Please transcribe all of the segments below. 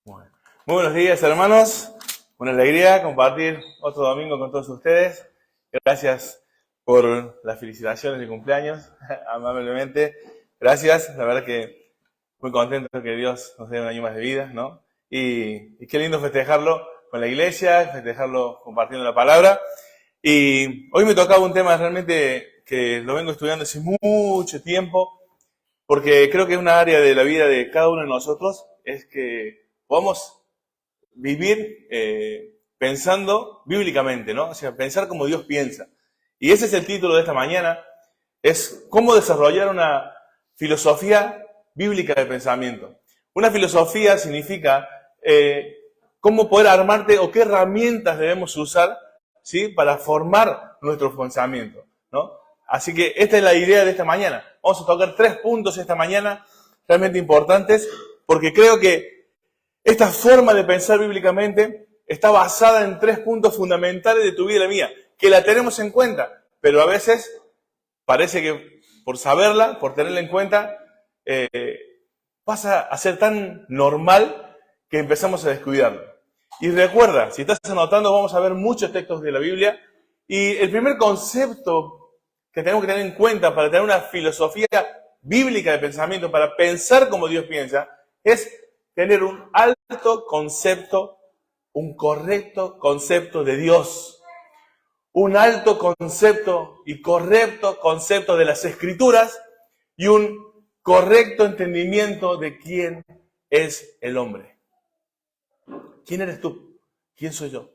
Bueno. Muy buenos días, hermanos. Una alegría compartir otro domingo con todos ustedes. Gracias por las felicitaciones de cumpleaños, amablemente. Gracias, la verdad que muy contento que Dios nos dé un año más de vida, ¿no? Y qué lindo festejarlo con la iglesia, festejarlo compartiendo la palabra. Y hoy me tocaba un tema realmente que lo vengo estudiando hace mucho tiempo, porque creo que es una área de la vida de cada uno de nosotros, es que podamos vivir pensando bíblicamente, ¿no? O sea, pensar como Dios piensa. Y ese es el título de esta mañana, es cómo desarrollar una filosofía bíblica de pensamiento. Una filosofía significa cómo poder armarte o qué herramientas debemos usar, ¿sí?, para formar nuestro pensamiento, ¿no? Así que esta es la idea de esta mañana. Vamos a tocar 3 puntos esta mañana realmente importantes, porque creo que esta forma de pensar bíblicamente está basada en 3 puntos fundamentales de tu vida y la mía, que la tenemos en cuenta, pero a veces parece que por saberla, por tenerla en cuenta, pasa a ser tan normal que empezamos a descuidarla. Y recuerda, si estás anotando, vamos a ver muchos textos de la Biblia, y el primer concepto que tenemos que tener en cuenta para tener una filosofía bíblica de pensamiento, para pensar como Dios piensa, es tener un alto concepto, un correcto concepto de Dios. Un alto concepto y correcto concepto de las Escrituras y un correcto entendimiento de quién es el hombre. ¿Quién eres tú? ¿Quién soy yo?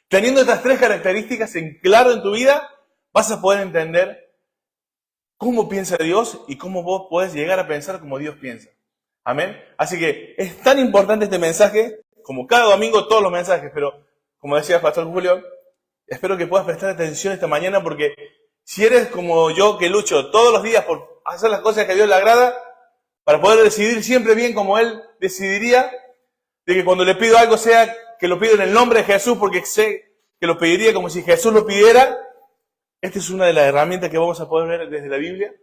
Teniendo estas 3 características en claro en tu vida, vas a poder entender cómo piensa Dios y cómo vos podés llegar a pensar como Dios piensa. Amén. Así que es tan importante este mensaje, como cada domingo todos los mensajes, pero como decía el pastor Julio, espero que puedas prestar atención esta mañana, porque si eres como yo, que lucho todos los días por hacer las cosas que a Dios le agrada, para poder decidir siempre bien como Él decidiría, de que cuando le pido algo sea que lo pido en el nombre de Jesús, porque sé que lo pediría como si Jesús lo pidiera. Esta es una de las herramientas que vamos a poder ver desde la Biblia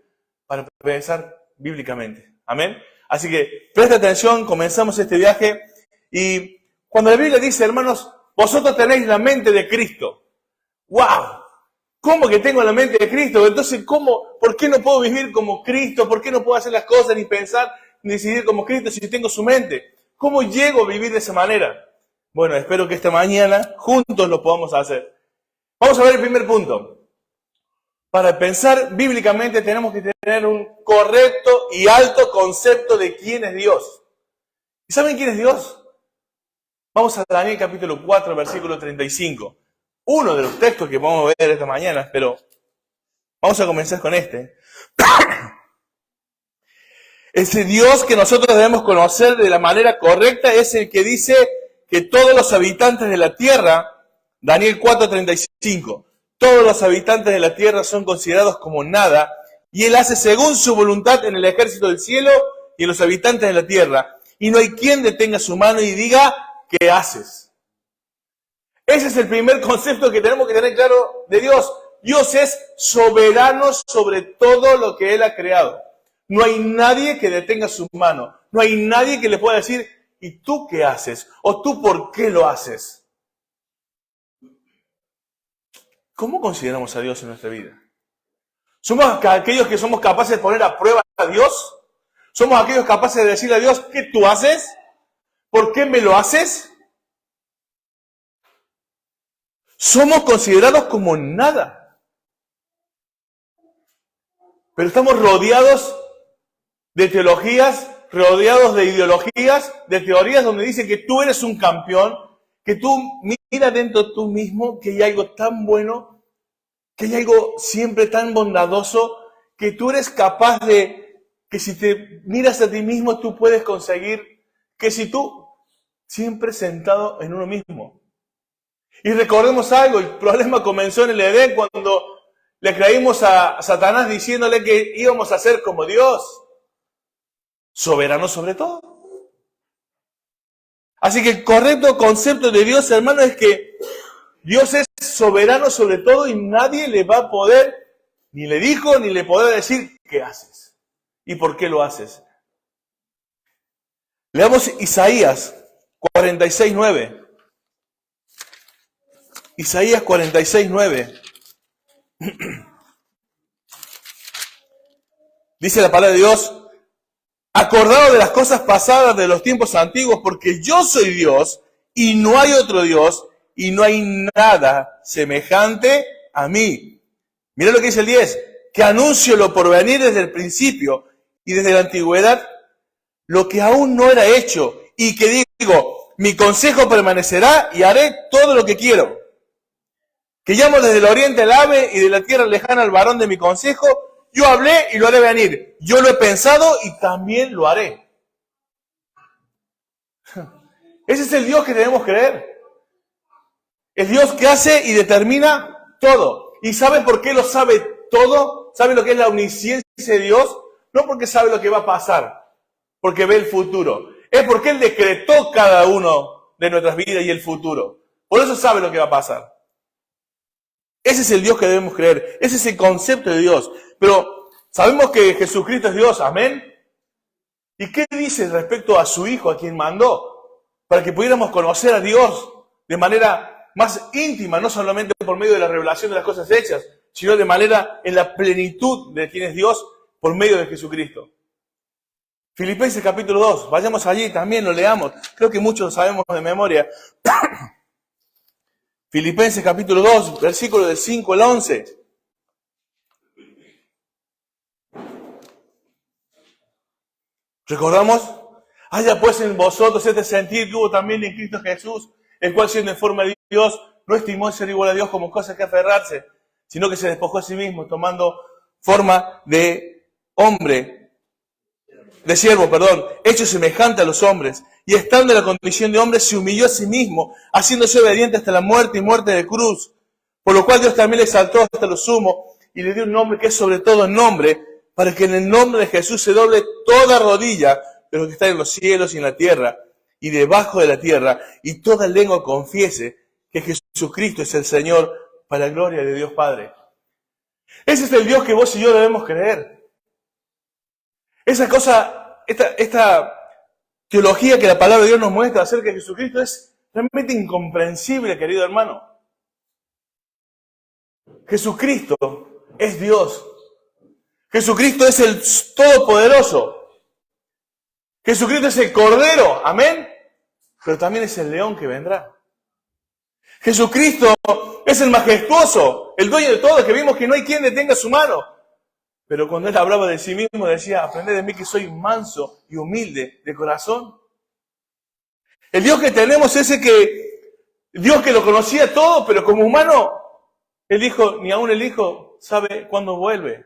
para pensar bíblicamente. Amén. Así que presta atención, comenzamos este viaje. Y cuando la Biblia dice, hermanos, vosotros tenéis la mente de Cristo. ¡Wow! ¿Cómo que tengo la mente de Cristo? Entonces, ¿por qué no puedo vivir como Cristo? ¿Por qué no puedo hacer las cosas, ni pensar, ni decidir como Cristo si tengo su mente? ¿Cómo llego a vivir de esa manera? Bueno, espero que esta mañana juntos lo podamos hacer. Vamos a ver el primer punto. Para pensar bíblicamente tenemos que tener un correcto y alto concepto de quién es Dios. ¿Y saben quién es Dios? Vamos a Daniel capítulo 4, versículo 35. Uno de los textos que vamos a ver esta mañana, pero vamos a comenzar con este. Ese Dios que nosotros debemos conocer de la manera correcta es el que dice que todos los habitantes de la tierra, Daniel 4, 35, todos los habitantes de la tierra son considerados como nada, y Él hace según su voluntad en el ejército del cielo y en los habitantes de la tierra. Y no hay quien detenga su mano y diga, ¿qué haces? Ese es el primer concepto que tenemos que tener claro de Dios. Dios es soberano sobre todo lo que Él ha creado. No hay nadie que detenga su mano. No hay nadie que le pueda decir, ¿y tú qué haces? ¿O tú por qué lo haces? ¿Cómo consideramos a Dios en nuestra vida? ¿Somos aquellos que somos capaces de poner a prueba a Dios? ¿Somos aquellos capaces de decirle a Dios, ¿qué tú haces? ¿Por qué me lo haces? Somos considerados como nada. Pero estamos rodeados de teologías, rodeados de ideologías, de teorías donde dicen que tú eres un campeón, que tú mira dentro de tú mismo que hay algo tan bueno, que hay algo siempre tan bondadoso, que tú eres capaz de, que si te miras a ti mismo tú puedes conseguir, que si tú siempre sentado en uno mismo. Y recordemos algo, el problema comenzó en el Edén cuando le creímos a Satanás diciéndole que íbamos a ser como Dios, soberano sobre todo. Así que el correcto concepto de Dios, hermano, es que Dios es soberano sobre todo y nadie le va a poder, ni le dijo, ni le podrá decir, ¿qué haces? ¿Y por qué lo haces? Leamos Isaías 46:9. Isaías 46:9. Dice la palabra de Dios: acordado de las cosas pasadas de los tiempos antiguos, porque yo soy Dios y no hay otro Dios y no hay nada semejante a mí. Mira lo que dice el 10, que anuncio lo por venir desde el principio y desde la antigüedad, lo que aún no era hecho, y que digo, mi consejo permanecerá y haré todo lo que quiero. Que llamo desde el oriente al ave y de la tierra lejana al varón de mi consejo. Yo hablé y lo haré venir. Yo lo he pensado y también lo haré. Ese es el Dios que debemos creer. El Dios que hace y determina todo. ¿Y sabe por qué lo sabe todo? ¿Sabe lo que es la omnisciencia de Dios? No porque sabe lo que va a pasar, porque ve el futuro. Es porque Él decretó cada uno de nuestras vidas y el futuro. Por eso sabe lo que va a pasar. Ese es el Dios que debemos creer. Ese es el concepto de Dios. Pero sabemos que Jesucristo es Dios. Amén. ¿Y qué dice respecto a su Hijo, a quien mandó? Para que pudiéramos conocer a Dios de manera más íntima, no solamente por medio de la revelación de las cosas hechas, sino de manera en la plenitud de quien es Dios por medio de Jesucristo. Filipenses capítulo 2. Vayamos allí, también lo leamos. Creo que muchos lo sabemos de memoria. Filipenses capítulo 2, versículo del 5 al 11. ¿Recordamos? Haya pues en vosotros este sentir que hubo también en Cristo Jesús, el cual siendo en forma de Dios, no estimó ser igual a Dios como cosa que aferrarse, sino que se despojó a sí mismo, tomando forma de hombre, de siervo, hecho semejante a los hombres, y estando en la condición de hombre, se humilló a sí mismo, haciéndose obediente hasta la muerte y muerte de cruz, por lo cual Dios también le exaltó hasta lo sumo, y le dio un nombre que es sobre todo el nombre, para que en el nombre de Jesús se doble toda rodilla de los que están en los cielos y en la tierra, y debajo de la tierra, y toda lengua confiese que Jesucristo es el Señor, para la gloria de Dios Padre. Ese es el Dios que vos y yo debemos creer. Esa cosa, esta teología que la palabra de Dios nos muestra acerca de Jesucristo es realmente incomprensible, querido hermano. Jesucristo es Dios. Jesucristo es el Todopoderoso. Jesucristo es el Cordero, amén, pero también es el León que vendrá. Jesucristo es el majestuoso, el dueño de todo, que vimos que no hay quien detenga su mano. Pero cuando Él hablaba de sí mismo decía, aprended de mí que soy manso y humilde de corazón. El Dios que tenemos es Dios que lo conocía todo, pero como humano, Él dijo, ni aún el Hijo sabe cuándo vuelve,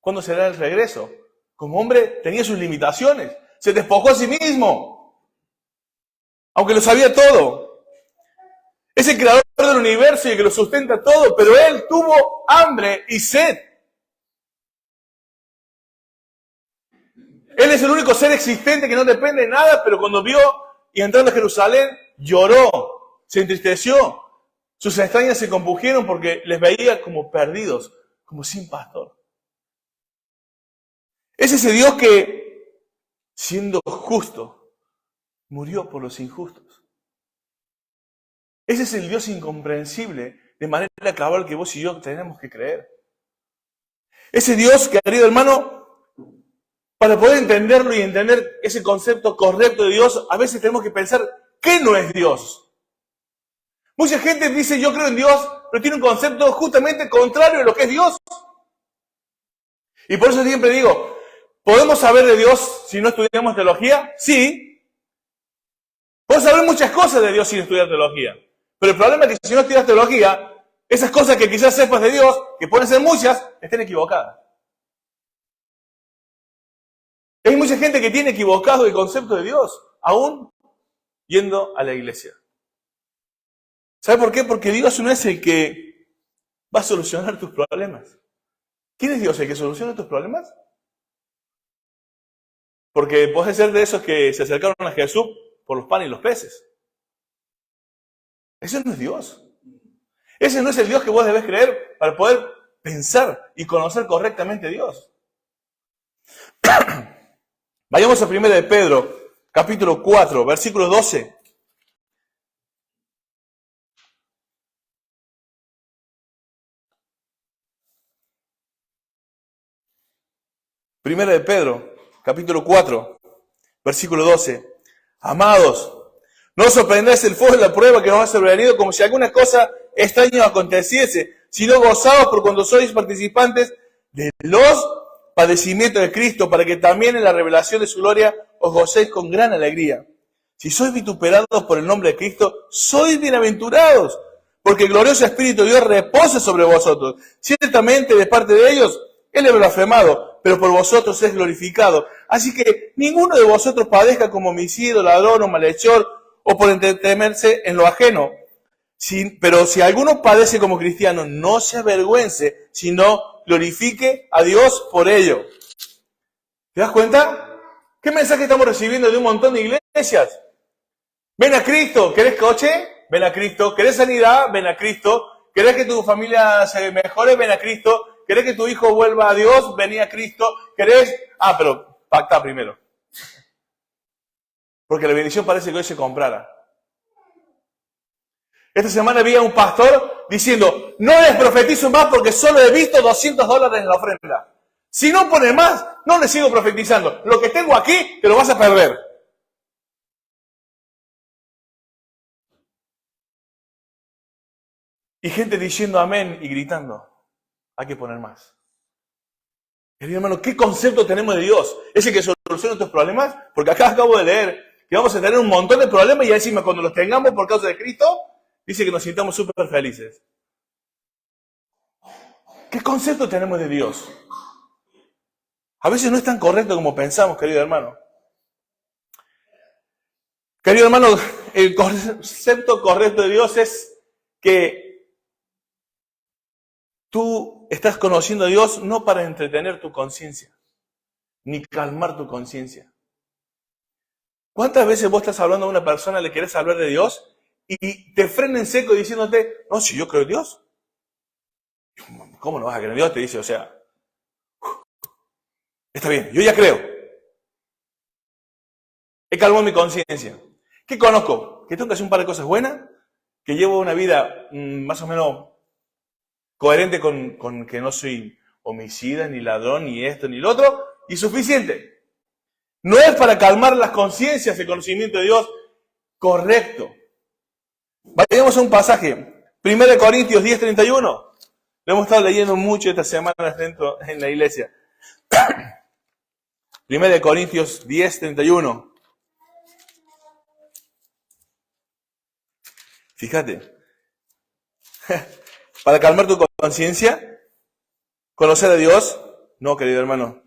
cuándo será el regreso. Como hombre tenía sus limitaciones, se despojó a sí mismo, aunque lo sabía todo. Es el creador del universo y el que lo sustenta todo, pero Él tuvo hambre y sed. Él es el único ser existente que no depende de nada, pero cuando vio y entrando a Jerusalén, lloró, se entristeció. Sus entrañas se compugieron porque les veía como perdidos, como sin pastor. Es ese Dios que, siendo justo, murió por los injustos. Ese es el Dios incomprensible, de manera cabal que vos y yo tenemos que creer. Ese Dios, querido hermano, para poder entenderlo y entender ese concepto correcto de Dios, a veces tenemos que pensar, ¿qué no es Dios? Mucha gente dice, yo creo en Dios, pero tiene un concepto justamente contrario a lo que es Dios. Y por eso siempre digo, ¿podemos saber de Dios si no estudiamos teología? Sí. Podemos saber muchas cosas de Dios sin estudiar teología. Pero el problema es que si no estudias teología, esas cosas que quizás sepas de Dios, que pueden ser muchas, estén equivocadas. Hay mucha gente que tiene equivocado el concepto de Dios, aún yendo a la iglesia. ¿Sabe por qué? Porque Dios no es el que va a solucionar tus problemas. ¿Quién es Dios? ¿El que soluciona tus problemas? Porque puede ser de esos que se acercaron a Jesús por los panes y los peces. Ese no es Dios. Ese no es el Dios que vos debés creer para poder pensar y conocer correctamente a Dios. Vayamos a 1 de Pedro, capítulo 4, versículo 12. Primera de Pedro, capítulo 4, versículo 12. Amados, no os sorprendáis el fuego de la prueba que nos ha sobrevenido como si alguna cosa extraña aconteciese, sino gozaos por cuando sois participantes de los padecimientos de Cristo, para que también en la revelación de su gloria os gocéis con gran alegría. Si sois vituperados por el nombre de Cristo, sois bienaventurados, porque el glorioso Espíritu de Dios reposa sobre vosotros. Ciertamente de parte de ellos, Él es blasfemado, pero por vosotros es glorificado. Así que ninguno de vosotros padezca como homicida, ladrón o malhechor, o por entretenerse en lo ajeno. Pero si alguno padece como cristiano, no se avergüence, sino glorifique a Dios por ello. ¿Te das cuenta? ¿Qué mensaje estamos recibiendo de un montón de iglesias? Ven a Cristo. ¿Querés coche? Ven a Cristo. ¿Querés sanidad? Ven a Cristo. ¿Querés que tu familia se mejore? Ven a Cristo. ¿Querés que tu hijo vuelva a Dios? Vení a Cristo. ¿Querés? Pero pacta primero. Porque la bendición parece que hoy se comprara. Esta semana vi a un pastor diciendo, no les profetizo más porque solo he visto $200 en la ofrenda. Si no pone más, no les sigo profetizando. Lo que tengo aquí, te lo vas a perder. Y gente diciendo amén y gritando, hay que poner más. Querido hermano, ¿qué concepto tenemos de Dios? ¿Es el que soluciona nuestros problemas? Porque acá acabo de leer que vamos a tener un montón de problemas y encima cuando los tengamos por causa de Cristo, dice que nos sintamos súper felices. ¿Qué concepto tenemos de Dios? A veces no es tan correcto como pensamos, querido hermano. Querido hermano, el concepto correcto de Dios es que tú estás conociendo a Dios no para entretener tu conciencia, ni calmar tu conciencia. ¿Cuántas veces vos estás hablando a una persona, le querés hablar de Dios y te frena en seco diciéndote, no, si yo creo en Dios? ¿Cómo no vas a creer en Dios? Te dice, o sea, está bien, yo ya creo. He calmado mi conciencia. ¿Qué conozco? Que tengo que hacer un par de cosas buenas, que llevo una vida más o menos coherente con que no soy homicida, ni ladrón, ni esto, ni lo otro, y suficiente. No es para calmar las conciencias el conocimiento de Dios correcto. Vayamos a un pasaje, 1 Corintios 10:31. Lo hemos estado leyendo mucho estas semanas dentro en la iglesia. 1 Corintios 10:31. Fíjate. Para calmar tu conciencia, conocer a Dios, no, querido hermano.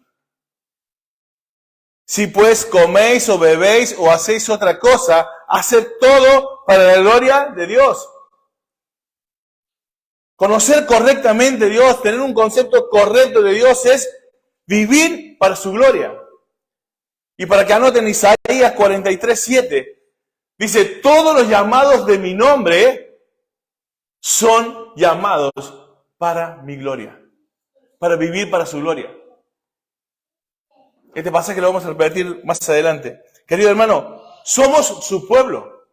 Si pues coméis o bebéis o hacéis otra cosa, haced todo para la gloria de Dios. Conocer correctamente a Dios, tener un concepto correcto de Dios es vivir para su gloria. Y para que anoten Isaías 43:7, dice, todos los llamados de mi nombre son llamados para mi gloria, para vivir para su gloria. Este pasaje lo vamos a repetir más adelante. Querido hermano, somos su pueblo.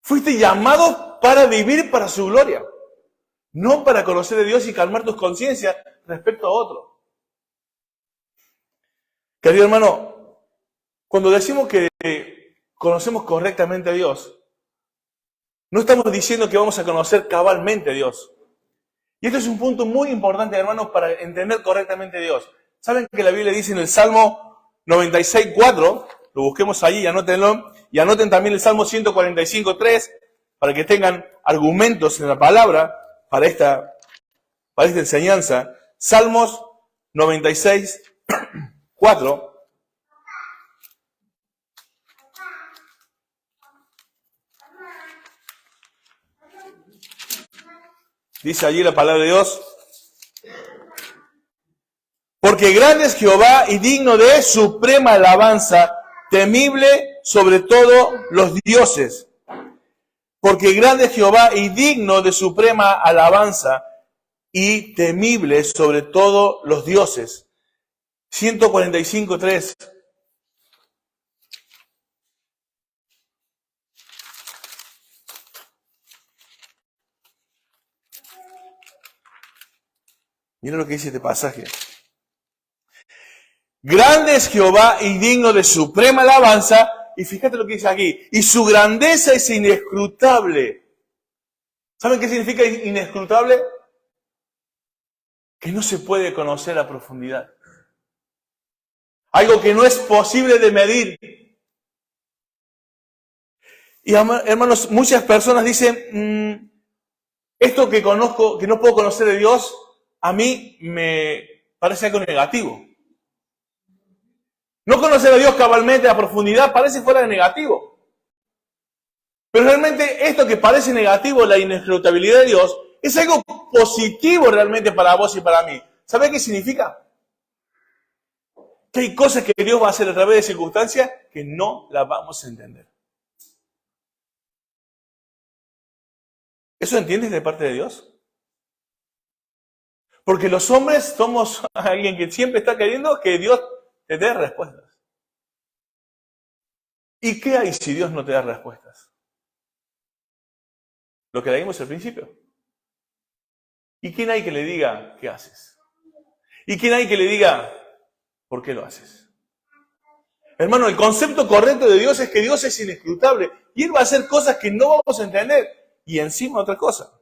Fuiste llamado para vivir para su gloria, no para conocer a Dios y calmar tus conciencias respecto a otro. Querido hermano, cuando decimos que conocemos correctamente a Dios, no estamos diciendo que vamos a conocer cabalmente a Dios. Y esto es un punto muy importante, hermanos, para entender correctamente a Dios. ¿Saben que la Biblia dice en el Salmo 96:4? Lo busquemos allí y anótenlo. Y anoten también el Salmo 145:3 para que tengan argumentos en la palabra para esta enseñanza. Salmos 96:4. Dice allí la palabra de Dios. Porque grande es Jehová y digno de suprema alabanza, temible sobre todo los dioses. Porque grande es Jehová y digno de suprema alabanza y temible sobre todo los dioses. 145:3. Mira lo que dice este pasaje. Grande es Jehová y digno de suprema alabanza. Y fíjate lo que dice aquí. Y su grandeza es inescrutable. ¿Saben qué significa inescrutable? Que no se puede conocer a profundidad. Algo que no es posible de medir. Y hermanos, muchas personas dicen, esto que conozco, que no puedo conocer de Dios, a mí me parece algo negativo. No conocer a Dios cabalmente a profundidad parece fuera de negativo. Pero realmente esto que parece negativo, la inescrutabilidad de Dios, es algo positivo realmente para vos y para mí. ¿Sabés qué significa? Que hay cosas que Dios va a hacer a través de circunstancias que no las vamos a entender. ¿Eso entiendes de parte de Dios? Porque los hombres somos alguien que siempre está queriendo que Dios te dé respuestas. ¿Y qué hay si Dios no te da respuestas? Lo que leímos al principio. ¿Y quién hay que le diga qué haces? ¿Y quién hay que le diga por qué lo haces? Hermano, el concepto correcto de Dios es que Dios es inescrutable y Él va a hacer cosas que no vamos a entender. Y encima otra cosa.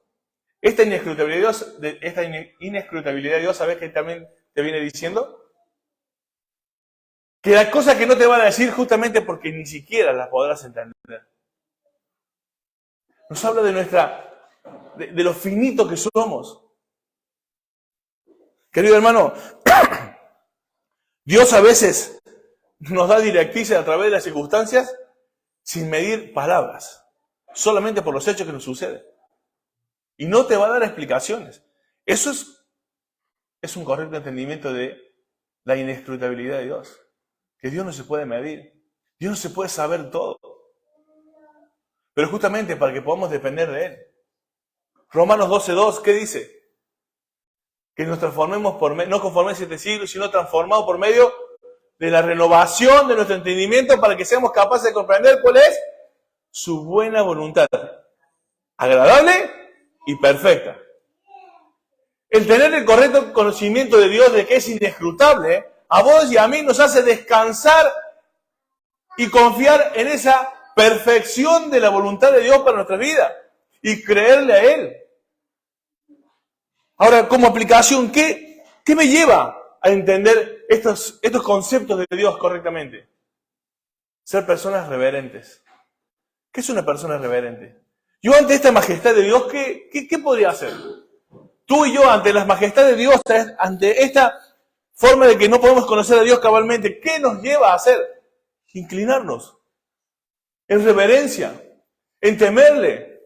Esta inescrutabilidad de Dios, ¿sabes qué también te viene diciendo? Que las cosas que no te van a decir justamente porque ni siquiera las podrás entender. Nos habla de lo finito que somos. Querido hermano, Dios a veces nos da directrices a través de las circunstancias sin medir palabras, solamente por los hechos que nos suceden. Y no te va a dar explicaciones. Eso es un correcto entendimiento de la inescrutabilidad de Dios. Que Dios no se puede medir. Dios no se puede saber todo. Pero justamente para que podamos depender de Él. Romanos 12:2, ¿qué dice? Que nos transformemos no conforme a este siglo, sino transformados por medio de la renovación de nuestro entendimiento para que seamos capaces de comprender cuál es su buena voluntad. Agradable y perfecta. El tener el correcto conocimiento de Dios, de que es inescrutable, a vos y a mí nos hace descansar y confiar en esa perfección de la voluntad de Dios para nuestra vida y creerle a Él. Ahora, como aplicación, ¿qué me lleva a entender estos conceptos de Dios correctamente? Ser personas reverentes. ¿Qué es una persona reverente? Yo ante esta majestad de Dios, ¿qué podría hacer? Tú y yo ante la majestad de Dios, ante esta forma de que no podemos conocer a Dios cabalmente, ¿qué nos lleva a hacer? Inclinarnos. En reverencia. En temerle.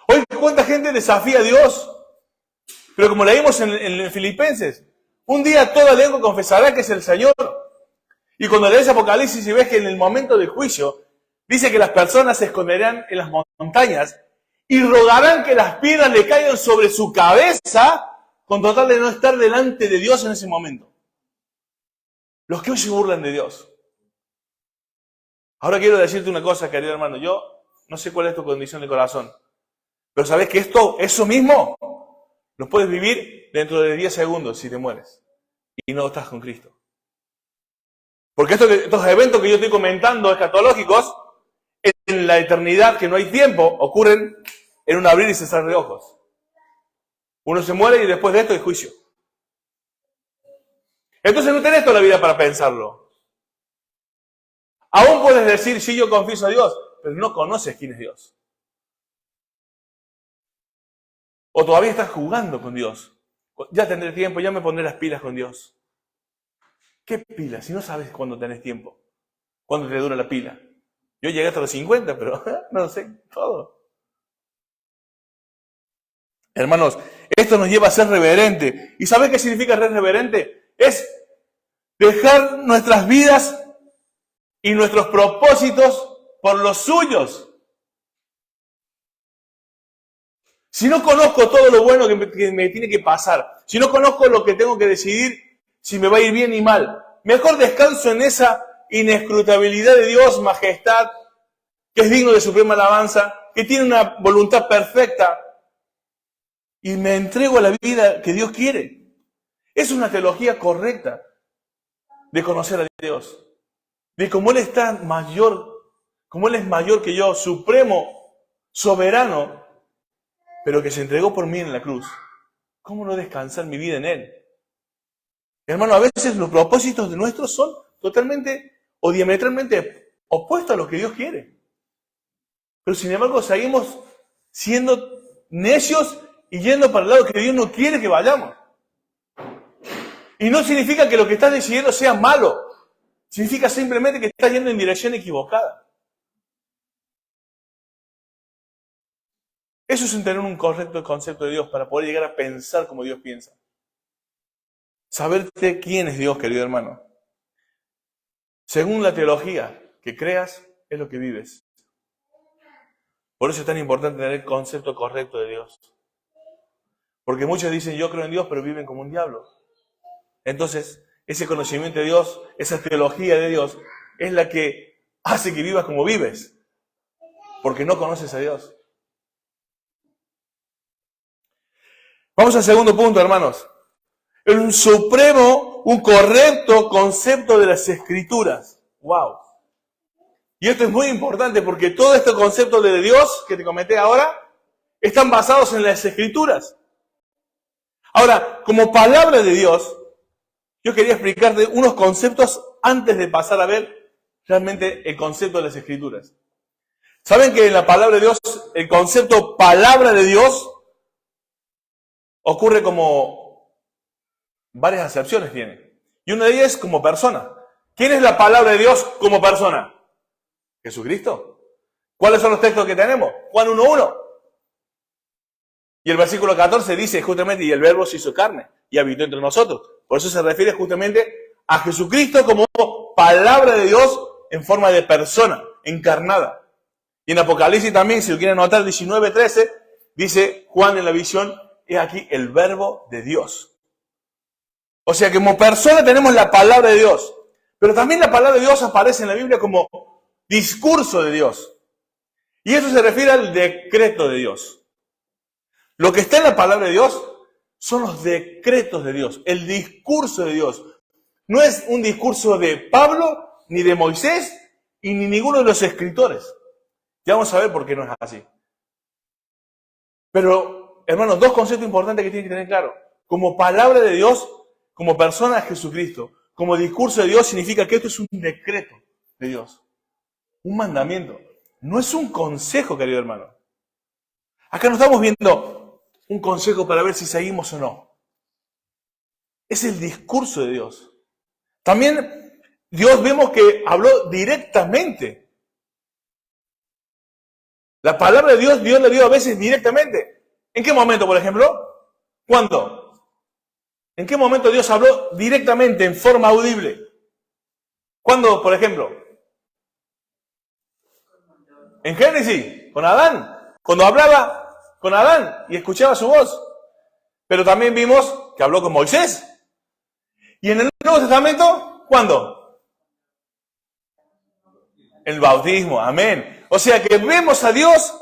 Hoy, ¿cuánta gente desafía a Dios? Pero como leímos en Filipenses, un día toda lengua confesará que es el Señor. Y cuando lees Apocalipsis y ves que en el momento del juicio, dice que las personas se esconderán en las montañas y rogarán que las piedras le caigan sobre su cabeza con total de no estar delante de Dios en ese momento. Los que hoy se burlan de Dios. Ahora quiero decirte una cosa, querido hermano. Yo no sé cuál es tu condición de corazón, pero sabes que eso mismo, lo puedes vivir dentro de 10 segundos si te mueres y no estás con Cristo. Porque estos eventos que yo estoy comentando escatológicos, en la eternidad, que no hay tiempo, ocurren en un abrir y cesar de ojos. Uno se muere y después de esto hay juicio. Entonces no tenés toda la vida para pensarlo. Aún puedes decir, sí, yo confieso a Dios, pero no conoces quién es Dios. O todavía estás jugando con Dios. Ya tendré tiempo, ya me pondré las pilas con Dios. ¿Qué pilas? Si no sabes cuándo tenés tiempo. ¿Cuándo te dura la pila? Yo llegué hasta los 50, pero no lo sé todo. Hermanos, esto nos lleva a ser reverente. ¿Y sabes qué significa ser reverente? Es dejar nuestras vidas y nuestros propósitos por los suyos. Si no conozco todo lo bueno que me tiene que pasar, si no conozco lo que tengo que decidir, si me va a ir bien y mal, mejor descanso en esa inescrutabilidad de Dios, majestad, que es digno de suprema alabanza, que tiene una voluntad perfecta, y me entrego a la vida que Dios quiere. Es una teología correcta. de conocer a Dios. De cómo Él está mayor, cómo Él es mayor que yo, supremo, soberano, pero que se entregó por mí en la cruz. ¿Cómo no descansar mi vida en Él? Hermano, a veces los propósitos de nuestros son totalmente o diametralmente opuestos a lo que Dios quiere. Pero sin embargo seguimos siendo necios y yendo para el lado que Dios no quiere que vayamos. Y no significa que lo que estás decidiendo sea malo. Significa simplemente que estás yendo en dirección equivocada. Eso es tener un correcto concepto de Dios para poder llegar a pensar como Dios piensa. Saberte quién es Dios, querido hermano. Según la teología que creas, es lo que vives. Por eso es tan importante tener el concepto correcto de Dios. Porque muchos dicen, yo creo en Dios, pero viven como un diablo. Entonces, ese conocimiento de Dios, esa teología de Dios, es la que hace que vivas como vives. Porque no conoces a Dios. Vamos al segundo punto, hermanos. Un supremo, un correcto concepto de las Escrituras. ¡Wow! Y esto es muy importante porque todos estos conceptos de Dios que te comenté ahora están basados en las Escrituras. Ahora, como palabra de Dios, yo quería explicarte unos conceptos antes de pasar a ver realmente el concepto de las Escrituras. ¿Saben que en la palabra de Dios, el concepto palabra de Dios ocurre como varias acepciones tiene? Y una de ellas es como persona. ¿Quién es la palabra de Dios como persona? Jesucristo. ¿Cuáles son los textos que tenemos? Juan 1:1. Y el versículo 14 dice justamente, y el verbo se hizo carne y habitó entre nosotros. Por eso se refiere justamente a Jesucristo como palabra de Dios en forma de persona, encarnada. Y en Apocalipsis también, si lo quieren notar, 19:13, dice Juan en la visión, he aquí el verbo de Dios. O sea que como persona tenemos la palabra de Dios. Pero también la palabra de Dios aparece en la Biblia como discurso de Dios. Y eso se refiere al decreto de Dios. Lo que está en la palabra de Dios son los decretos de Dios, el discurso de Dios. No es un discurso de Pablo, ni de Moisés, y ni ninguno de los escritores. Ya vamos a ver por qué no es así. Pero, hermanos, dos conceptos importantes que tienen que tener claro. Como palabra de Dios, como persona de Jesucristo, como discurso de Dios, significa que esto es un decreto de Dios. Un mandamiento. No es un consejo, querido hermano. Acá no estamos viendo un consejo para ver si seguimos o no. Es el discurso de Dios. También Dios vemos que habló directamente. La palabra de Dios, Dios la dio a veces directamente. ¿En qué momento, por ejemplo? ¿Cuándo? ¿En qué momento Dios habló directamente, en forma audible? ¿Cuándo, por ejemplo? En Génesis, con Adán. Cuando hablaba con Adán y escuchaba su voz. Pero también vimos que habló con Moisés. ¿Y en el Nuevo Testamento? ¿Cuándo? El bautismo, amén. O sea que vemos a Dios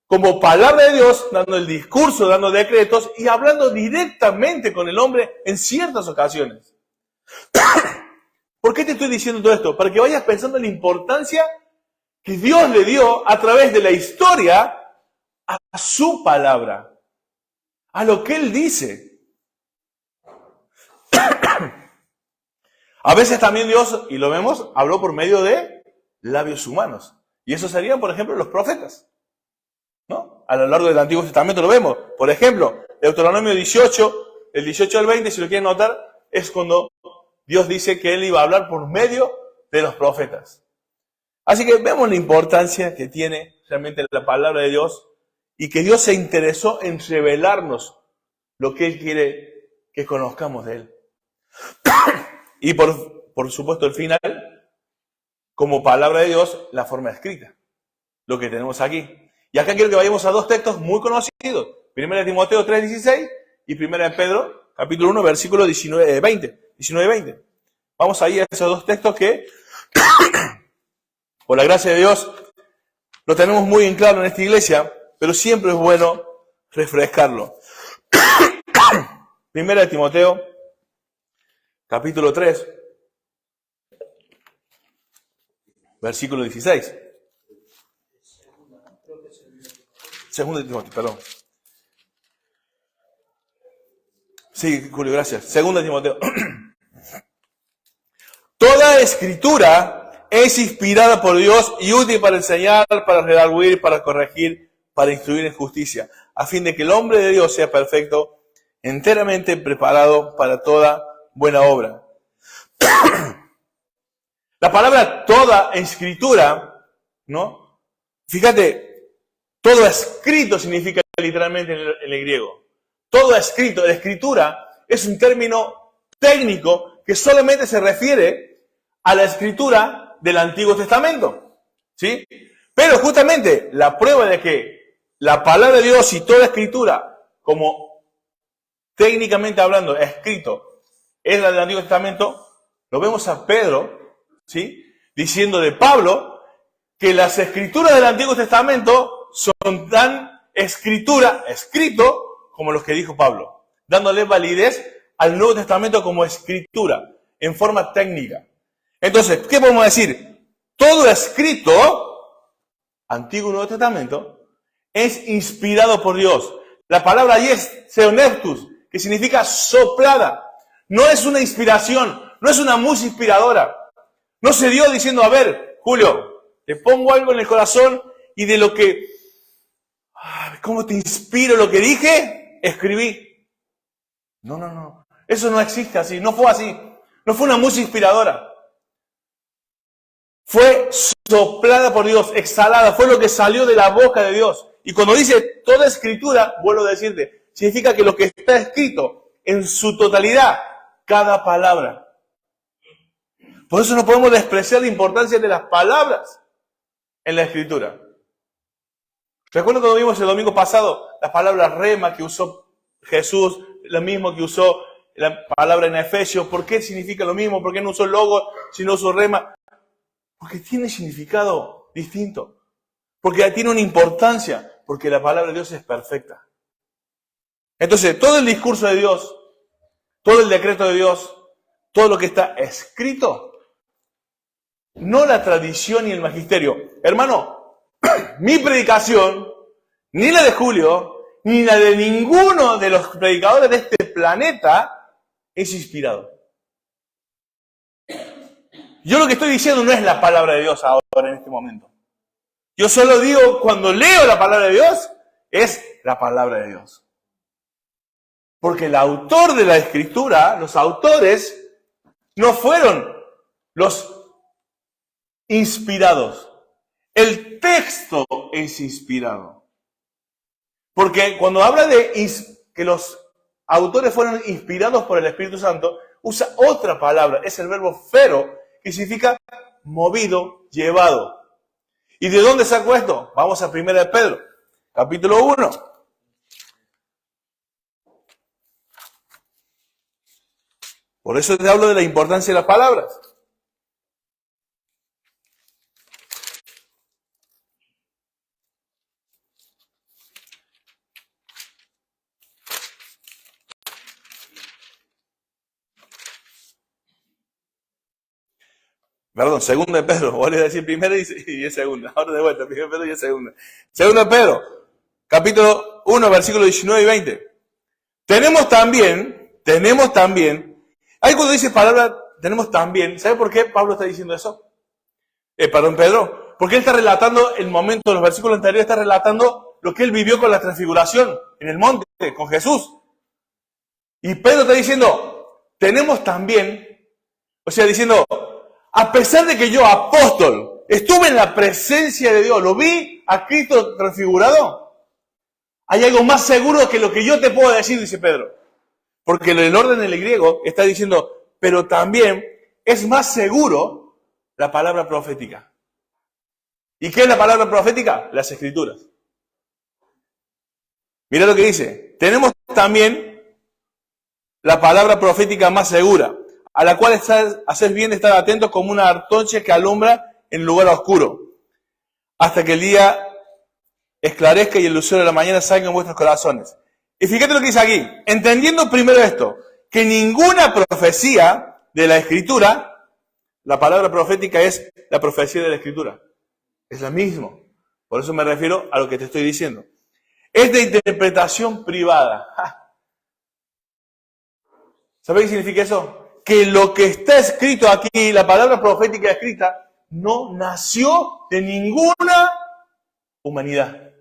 como palabra de Dios, dando el discurso, dando decretos y hablando directamente con el hombre en ciertas ocasiones. ¿Por qué te estoy diciendo todo esto? Para que vayas pensando en la importancia que Dios le dio a través de la historia a su palabra, a lo que Él dice. A veces también Dios, y lo vemos, habló por medio de labios humanos. Y eso serían, por ejemplo, los profetas. ¿No? A lo largo del Antiguo Testamento lo vemos. Por ejemplo, Deuteronomio 18, el 18 al 20, si lo quieren notar, es cuando Dios dice que Él iba a hablar por medio de los profetas. Así que vemos la importancia que tiene realmente la palabra de Dios y que Dios se interesó en revelarnos lo que Él quiere que conozcamos de Él. Y por supuesto el final, como palabra de Dios, la forma escrita, lo que tenemos aquí. Y acá quiero que vayamos a dos textos muy conocidos. 1 Timoteo 3:16 y 1 Pedro, capítulo 1, versículo 19-20. Vamos ahí a esos dos textos que, por la gracia de Dios, lo tenemos muy en claro en esta iglesia, pero siempre es bueno refrescarlo. 1 Timoteo, capítulo 3, versículo 16. Segunda de Timoteo, perdón. Sí, Julio, gracias. Segunda de Timoteo. Toda escritura es inspirada por Dios y útil para enseñar, para redarguir, para corregir, para instruir en justicia, a fin de que el hombre de Dios sea perfecto, enteramente preparado para toda buena obra. La palabra toda escritura, ¿no? Fíjate, todo escrito significa literalmente en el griego. Todo escrito, la escritura es un término técnico que solamente se refiere a la escritura del Antiguo Testamento, ¿sí? Pero justamente la prueba de que la palabra de Dios y toda escritura, como técnicamente hablando, escrito, es la del Antiguo Testamento, lo vemos a Pedro, ¿sí? Diciendo de Pablo que las escrituras del Antiguo Testamento son tan escrito, como los que dijo Pablo, dándole validez al Nuevo Testamento como escritura, en forma técnica. Entonces, ¿qué podemos decir? Todo escrito, Antiguo y Nuevo Testamento, es inspirado por Dios. La palabra allí es theoneptus, que significa soplada. No es una inspiración, no es una musa inspiradora. No se dio diciendo, a ver, Julio, te pongo algo en el corazón y de lo que, ¿cómo te inspiro lo que dije? Escribí. No. Eso no existe así, no fue así. No fue una musa inspiradora. Fue soplada por Dios, exhalada, fue lo que salió de la boca de Dios. Y cuando dice toda escritura, vuelvo a decirte, significa que lo que está escrito en su totalidad, cada palabra. Por eso no podemos despreciar la importancia de las palabras en la escritura. Recuerdo cuando vimos el domingo pasado la palabra rema que usó Jesús, lo mismo que usó la palabra en Efesios. ¿Por qué significa lo mismo? ¿Por qué no usó logo, sino usó rema? Porque tiene significado distinto. Porque tiene una importancia. Porque la palabra de Dios es perfecta. Entonces, todo el discurso de Dios, todo el decreto de Dios, todo lo que está escrito, no la tradición ni el magisterio. Hermano, mi predicación, ni la de Julio, ni la de ninguno de los predicadores de este planeta, es inspirado. Yo lo que estoy diciendo no es la palabra de Dios ahora en este momento. Yo solo digo, cuando leo la palabra de Dios, es la palabra de Dios. Porque el autor de la Escritura, los autores, no fueron los inspirados. El texto es inspirado. Porque cuando habla de que los autores fueron inspirados por el Espíritu Santo, usa otra palabra, es el verbo fero, que significa movido, llevado. ¿Y de dónde sacó esto? Vamos a 1 de Pedro, capítulo 1. Por eso te hablo de la importancia de las palabras. Perdón, 2 de Pedro, voy a decir primero y es segunda. Ahora de vuelta, 1 de Pedro y es segunda. 2 de Pedro, capítulo 1, versículos 19 y 20. Tenemos también, ahí cuando dice palabra, tenemos también, ¿sabe por qué Pablo está diciendo eso? Pedro, porque él está relatando el momento, los versículos anteriores está relatando lo que él vivió con la transfiguración en el monte, con Jesús. Y Pedro está diciendo, tenemos también, o sea, diciendo, a pesar de que yo, apóstol, estuve en la presencia de Dios, lo vi a Cristo transfigurado, hay algo más seguro que lo que yo te puedo decir, dice Pedro. Porque el orden en el griego está diciendo, pero también es más seguro la palabra profética. ¿Y qué es la palabra profética? Las Escrituras. Mira lo que dice. Tenemos también la palabra profética más segura, a la cual hacer bien de estar atentos como una antorcha que alumbra en lugar oscuro, hasta que el día esclarezca y el lucero de la mañana salga en vuestros corazones. Y fíjate lo que dice aquí, entendiendo primero esto, que ninguna profecía de la Escritura, la palabra profética es la profecía de la Escritura. Es la misma. Por eso me refiero a lo que te estoy diciendo. Es de interpretación privada. ¿Sabes qué significa eso? Que lo que está escrito aquí, la palabra profética escrita, no nació de ninguna humanidad.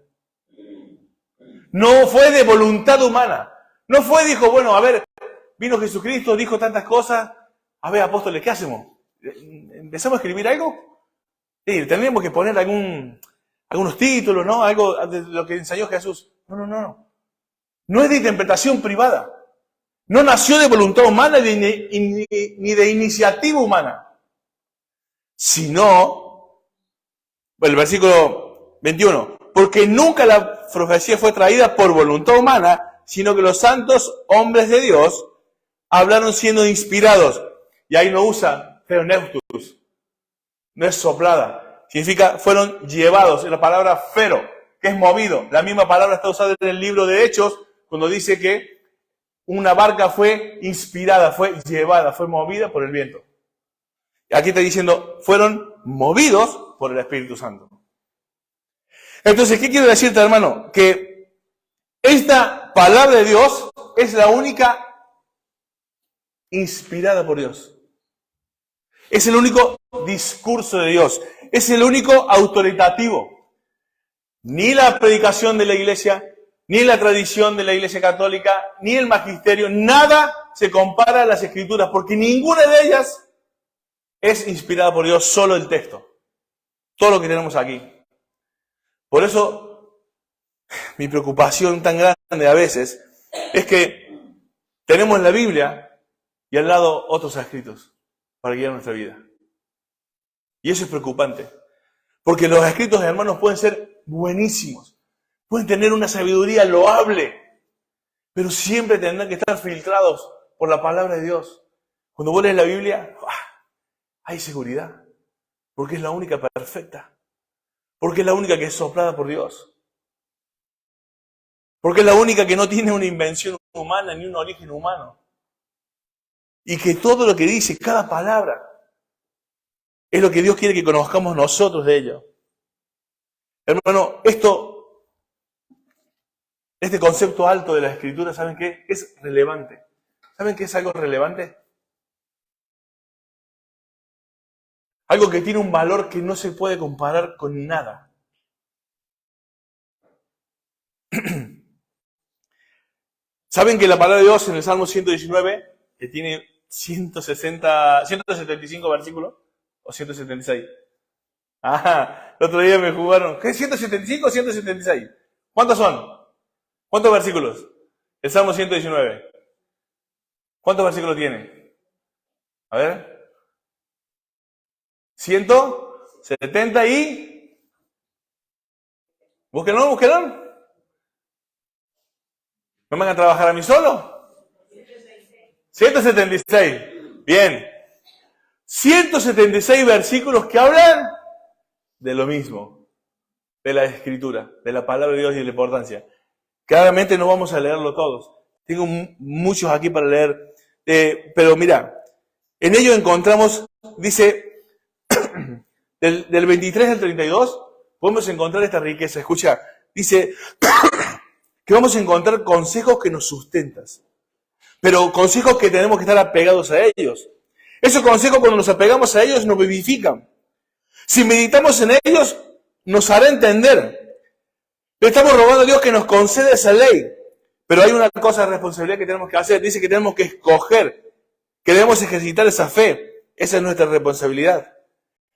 No fue de voluntad humana. No fue, dijo, bueno, a ver, vino Jesucristo, dijo tantas cosas. A ver, apóstoles, ¿qué hacemos? ¿Empezamos a escribir algo? Sí, tendríamos que poner algunos títulos, ¿no? Algo de lo que enseñó Jesús. No. No es de interpretación privada. No nació de voluntad humana ni de iniciativa humana. Sino, el versículo 21, porque nunca la profecía fue traída por voluntad humana, sino que los santos hombres de Dios hablaron siendo inspirados. Y ahí no usa theoneutos, no es soplada. Significa fueron llevados. Es la palabra fero, que es movido. La misma palabra está usada en el libro de Hechos, cuando dice que una barca fue inspirada, fue llevada, fue movida por el viento. Y aquí está diciendo, fueron movidos por el Espíritu Santo. Entonces, ¿qué quiero decirte, hermano? Que esta palabra de Dios es la única inspirada por Dios. Es el único discurso de Dios. Es el único autoritativo. Ni la predicación de la iglesia, ni la tradición de la iglesia católica, ni el magisterio, nada se compara a las escrituras, porque ninguna de ellas es inspirada por Dios, solo el texto. Todo lo que tenemos aquí. Por eso, mi preocupación tan grande a veces es que tenemos la Biblia y al lado otros escritos para guiar nuestra vida. Y eso es preocupante. Porque los escritos de hermanos pueden ser buenísimos. Pueden tener una sabiduría loable. Pero siempre tendrán que estar filtrados por la palabra de Dios. Cuando vos lees la Biblia, hay seguridad. Porque es la única perfecta. Porque es la única que es soplada por Dios. Porque es la única que no tiene una invención humana ni un origen humano. Y que todo lo que dice, cada palabra, es lo que Dios quiere que conozcamos nosotros de ello. Hermano, este concepto alto de la Escritura, ¿saben qué? Es relevante. ¿Saben qué es algo relevante? Algo que tiene un valor que no se puede comparar con nada. ¿Saben que la palabra de Dios en el Salmo 119, que tiene 175 versículos, o 176? El otro día me jugaron, ¿qué? ¿175 o 176? ¿Cuántos son? ¿Cuántos versículos? El Salmo 119. ¿Cuántos versículos tiene? A ver. 170 y... Búsquenlo. ¿Me van a trabajar a mí solo? 176. Bien. 176 versículos que hablan de lo mismo. De la Escritura, de la palabra de Dios y de la importancia. Claramente no vamos a leerlo todos. Tengo muchos aquí para leer. Pero mira, en ello encontramos, dice, del 23 al 32, podemos encontrar esta riqueza. Escucha, dice que vamos a encontrar consejos que nos sustentan. Pero consejos que tenemos que estar apegados a ellos. Esos consejos, cuando nos apegamos a ellos, nos vivifican. Si meditamos en ellos, nos hará entender. Le estamos rogando a Dios que nos conceda esa ley. Pero hay una cosa de responsabilidad que tenemos que hacer. Dice que tenemos que escoger, que debemos ejercitar esa fe. Esa es nuestra responsabilidad.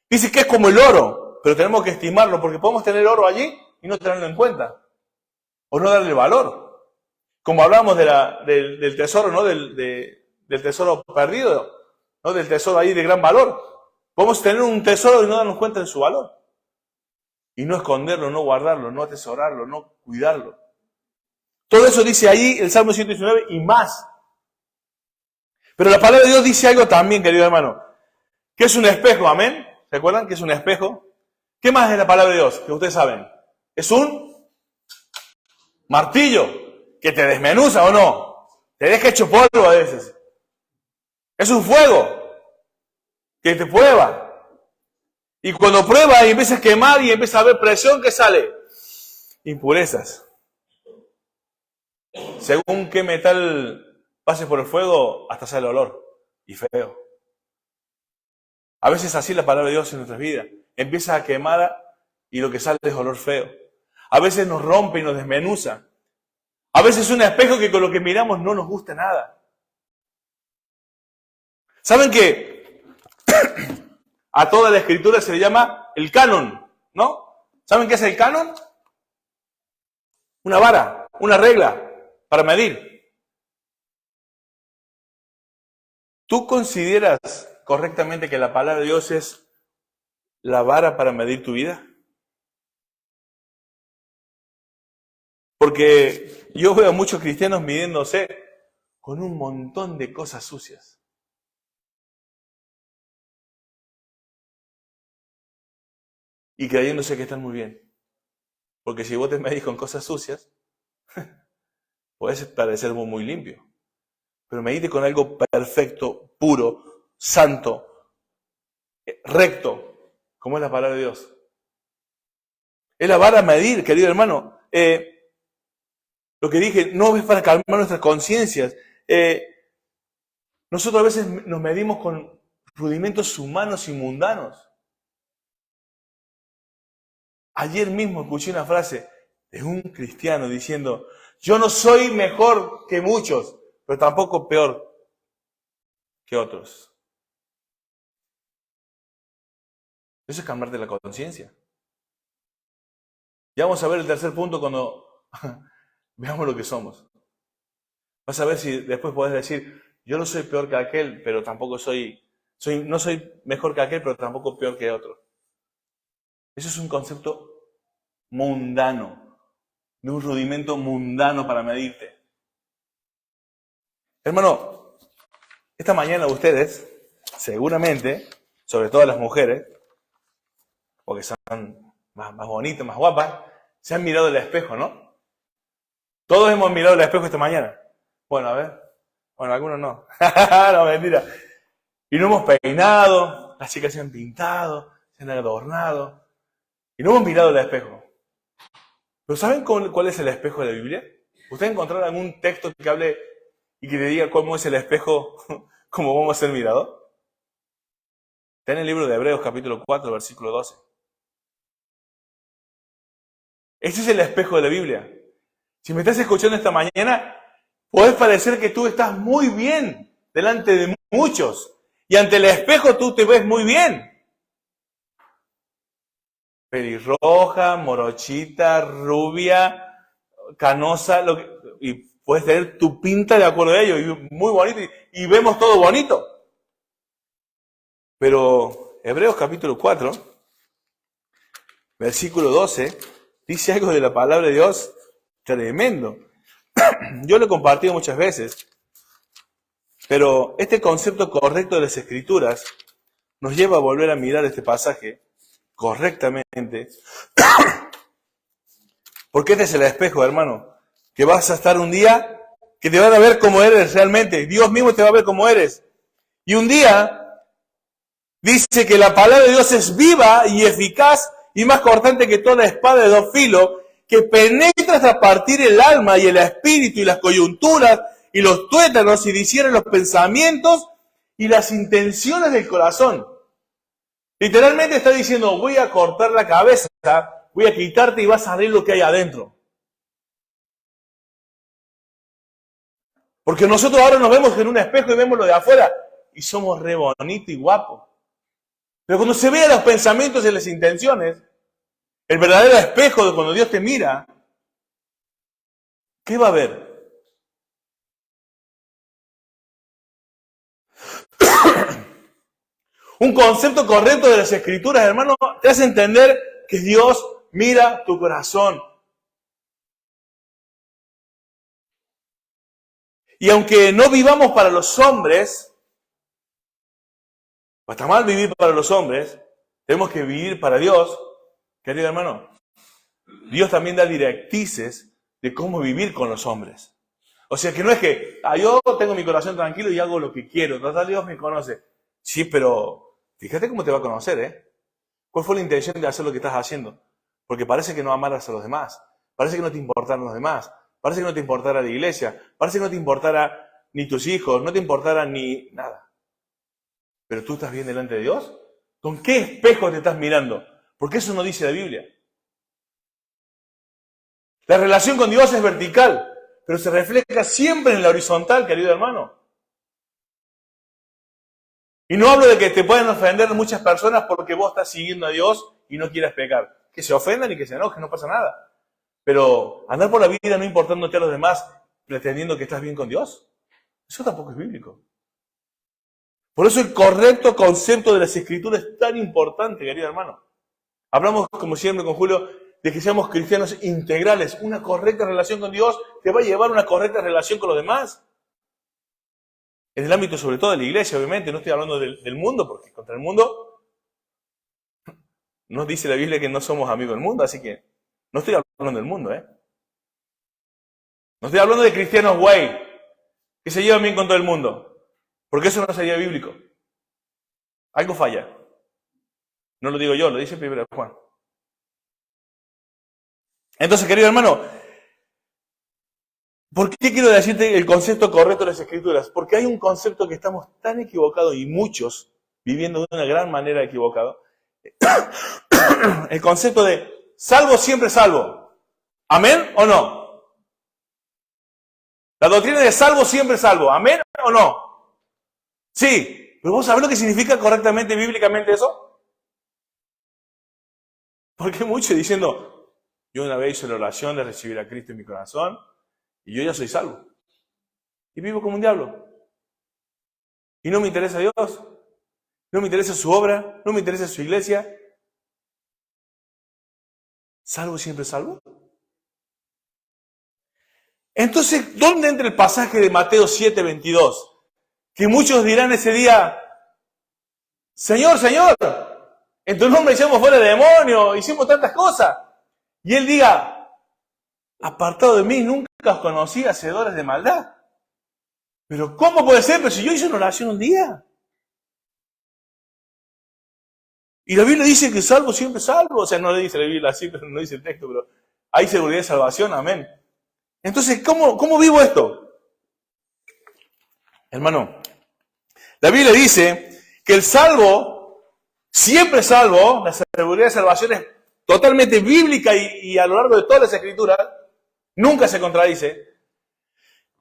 Dice que es como el oro, pero tenemos que estimarlo, porque podemos tener oro allí y no tenerlo en cuenta. O no darle valor. Como hablamos del tesoro, ¿no? Del tesoro perdido, ¿no? Del tesoro ahí de gran valor. Podemos tener un tesoro y no darnos cuenta de su valor. Y no esconderlo, no guardarlo, no atesorarlo, no cuidarlo. Todo eso dice ahí el Salmo 119 y más. Pero la palabra de Dios dice algo también, querido hermano, que es un espejo, amén. ¿Se acuerdan que es un espejo? ¿Qué más es la palabra de Dios? Que ustedes saben. Es un martillo que te desmenuza o no. Te deja hecho polvo a veces. Es un fuego. que te prueba. Y cuando prueba y empieza a quemar y empieza a haber presión, ¿qué sale? Impurezas. Según qué metal pase por el fuego, hasta sale olor y feo. A veces así la palabra de Dios en nuestras vidas. Empieza a quemar y lo que sale es olor feo. A veces nos rompe y nos desmenuza. A veces es un espejo que con lo que miramos no nos gusta nada. ¿Saben que a toda la escritura se le llama el canon, ¿no? ¿Saben qué es el canon? Una vara, una regla para medir. ¿Tú consideras correctamente que la palabra de Dios es la vara para medir tu vida? Porque yo veo a muchos cristianos midiéndose con un montón de cosas sucias. Y creyéndose que están muy bien. Porque si vos te medís con cosas sucias, puedes parecer muy limpio. Pero medite con algo perfecto, puro, santo, recto, como es la palabra de Dios. Es la vara a medir, querido hermano. Lo que dije, no es para calmar nuestras conciencias. Nosotros a veces nos medimos con rudimentos humanos y mundanos. Ayer mismo escuché una frase de un cristiano diciendo, yo no soy mejor que muchos, pero tampoco peor que otros. Eso es calmarte la conciencia. Ya vamos a ver el tercer punto cuando veamos lo que somos. Vas a ver si después podés decir, yo no soy peor que aquel, pero tampoco no soy mejor que aquel, pero tampoco peor que otro. Eso es un concepto mundano, de un rudimento mundano para medirte. Hermano, esta mañana ustedes, seguramente, sobre todo las mujeres, porque son más bonitas, más guapas, se han mirado el espejo, ¿no? Todos hemos mirado el espejo esta mañana. Bueno, a ver. Bueno, algunos no. No, mentira. Y no hemos peinado, las chicas se han pintado, se han adornado. Y no hemos mirado el espejo. ¿Pero saben cuál es el espejo de la Biblia? ¿Ustedes encontraron algún texto que hable y que te diga cómo es el espejo, cómo vamos a ser mirados? Está en el libro de Hebreos, capítulo 4, versículo 12. Ese es el espejo de la Biblia. Si me estás escuchando esta mañana, podés parecer que tú estás muy bien delante de muchos. Y ante el espejo tú te ves muy bien. Pelirroja, morochita, rubia, canosa, y puedes tener tu pinta de acuerdo a ello, y muy bonito, y vemos todo bonito. Pero Hebreos capítulo 4, versículo 12, dice algo de la palabra de Dios tremendo. Yo lo he compartido muchas veces, pero este concepto correcto de las Escrituras nos lleva a volver a mirar este pasaje correctamente, porque este es el espejo, hermano, que vas a estar un día que te van a ver como eres realmente. Dios mismo te va a ver como eres. Y un día dice que la palabra de Dios es viva y eficaz y más cortante que toda espada de dos filos, que penetra hasta partir el alma y el espíritu y las coyunturas y los tuétanos y discierne los pensamientos y las intenciones del corazón. Literalmente está diciendo, voy a cortar la cabeza, voy a quitarte y vas a ver lo que hay adentro. Porque nosotros ahora nos vemos en un espejo y vemos lo de afuera y somos re bonitos y guapos. Pero cuando se vean los pensamientos y las intenciones, el verdadero espejo de cuando Dios te mira, ¿qué va a ver? Un concepto correcto de las Escrituras, hermano, te hace entender que Dios mira tu corazón. Y aunque no vivamos para los hombres, o está mal vivir para los hombres, tenemos que vivir para Dios, querido hermano. Dios también da directrices de cómo vivir con los hombres. O sea que no es que yo tengo mi corazón tranquilo y hago lo que quiero. Total, Dios me conoce. Sí, pero Fíjate cómo te va a conocer, ¿eh? ¿Cuál fue la intención de hacer lo que estás haciendo? Porque parece que no amaras a los demás. Parece que no te importaran los demás. Parece que no te importara la iglesia. Parece que no te importara ni tus hijos. No te importara ni nada. Pero tú estás bien delante de Dios. ¿Con qué espejo te estás mirando? Porque eso no dice la Biblia. La relación con Dios es vertical, pero se refleja siempre en la horizontal, querido hermano. Y no hablo de que te puedan ofender muchas personas porque vos estás siguiendo a Dios y no quieras pecar. Que se ofendan y que se enojen, no pasa nada. Pero andar por la vida no importándote a los demás, pretendiendo que estás bien con Dios, eso tampoco es bíblico. Por eso el correcto concepto de las Escrituras es tan importante, querido hermano. Hablamos, como siempre con Julio, de que seamos cristianos integrales. Una correcta relación con Dios te va a llevar a una correcta relación con los demás. En el ámbito sobre todo de la iglesia, obviamente, no estoy hablando del mundo, porque contra el mundo nos dice la Biblia que no somos amigos del mundo, así que no estoy hablando del mundo, ¿eh? No estoy hablando de cristianos guay, que se llevan bien con todo el mundo, porque eso no sería bíblico. Algo falla. No lo digo yo, lo dice primero Juan. Entonces, querido hermano, ¿por qué quiero decirte el concepto correcto de las Escrituras? Porque hay un concepto que estamos tan equivocados y muchos viviendo de una gran manera equivocada. El concepto de salvo siempre salvo. ¿Amén o no? La doctrina de salvo siempre salvo. ¿Amén o no? Sí. ¿Pero vos sabés lo que significa correctamente, bíblicamente eso? Porque muchos diciendo, yo una vez hice la oración de recibir a Cristo en mi corazón y yo ya soy salvo. Y vivo como un diablo. Y no me interesa Dios. No me interesa su obra. No me interesa su iglesia. ¿Salvo siempre salvo? Entonces, ¿dónde entra el pasaje de Mateo 7:22? Que muchos dirán ese día, Señor, Señor, en tu nombre echamos fuera demonios, hicimos tantas cosas. Y él diga, apartado de mí, nunca os conocí, hacedores de maldad. Pero ¿cómo puede ser? Pero si yo hice una oración un día. Y la Biblia dice que salvo siempre salvo. O sea, no le dice la Biblia así, pero no dice el texto, pero hay seguridad de salvación, amén. Entonces, ¿cómo vivo esto? Hermano, la Biblia dice que el salvo, siempre salvo, la seguridad de salvación es totalmente bíblica y a lo largo de todas las Escrituras, nunca se contradice,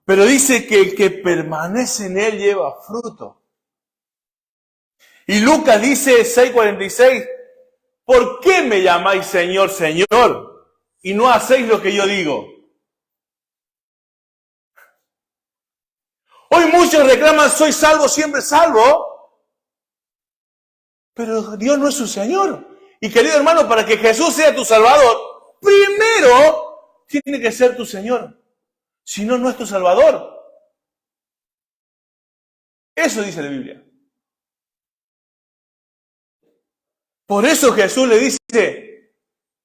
pero dice que el que permanece en él lleva fruto. Y Lucas dice 6:46, ¿por qué me llamáis Señor, Señor, y no hacéis lo que yo digo? Hoy muchos reclaman, soy salvo, siempre salvo, pero Dios no es su Señor. Y querido hermano, para que Jesús sea tu Salvador, primero tiene que ser tu Señor. Si no, no es tu Salvador. Eso dice la Biblia. Por eso Jesús le dice,